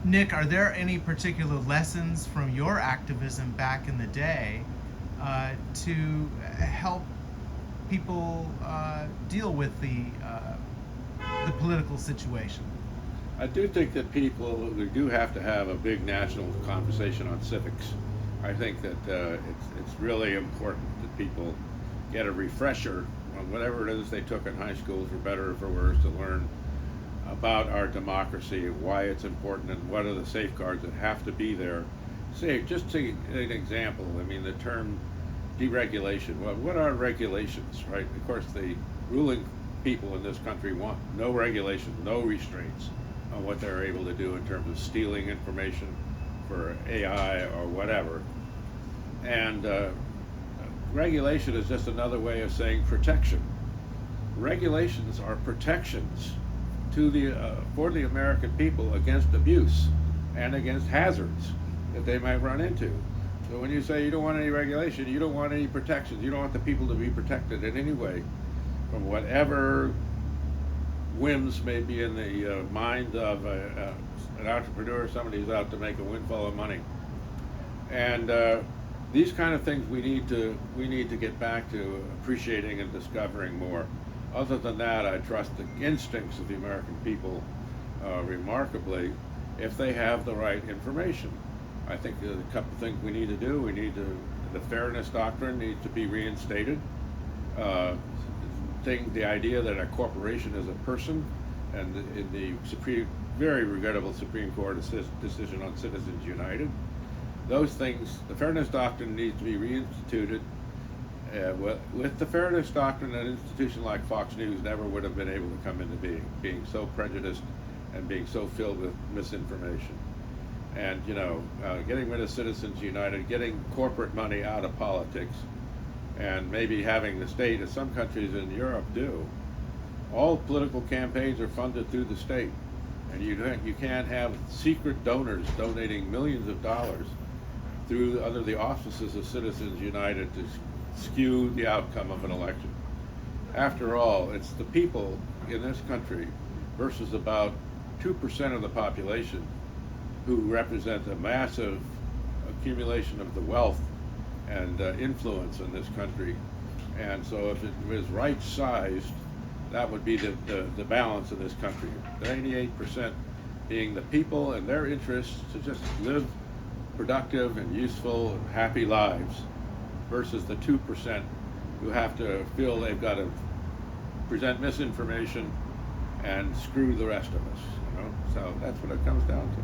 Nick, are there any particular lessons from your activism back in the day to help people deal with the political situation? I do think that we do have to have a big national conversation on civics. I think that it's really important that people get a refresher on whatever it is they took in high school, for better or for worse, to learn about our democracy, why it's important, and what are the safeguards that have to be there. Say, just to an example, I mean, the term deregulation. Well, what are regulations, right? Of course, the ruling people in this country want no regulation, no restraints on what they're able to do in terms of stealing information for AI or whatever. And regulation is just another way of saying protection. Regulations are protections to for the American people against abuse and against hazards that they might run into. So when you say you don't want any regulation, you don't want any protections. You don't want the people to be protected in any way from whatever whims may be in the mind of an entrepreneur, somebody who's out to make a windfall of money. And these kind of things we need to get back to appreciating and discovering more. Other than that, I trust the instincts of the American people remarkably if they have the right information. I think a couple of things we need to do. The fairness doctrine needs to be reinstated. The idea that a corporation is a person, and in the very regrettable Supreme Court decision on Citizens United, those things, the fairness doctrine needs to be reinstituted. With the fairness doctrine, an institution like Fox News never would have been able to come into being so prejudiced and being so filled with misinformation. And getting rid of Citizens United, getting corporate money out of politics, and maybe having the state, as some countries in Europe do. All political campaigns are funded through the state, and you can't have secret donors donating millions of dollars through under the auspices of Citizens United to skew the outcome of an election. After all, it's the people in this country versus about 2% of the population who represent a massive accumulation of the wealth and influence in this country. And so if it was right-sized, that would be the balance in this country. The 88% being the people and their interests to just live productive and useful and happy lives, versus the 2% who have to feel they've got to present misinformation and screw the rest of us. So that's what it comes down to.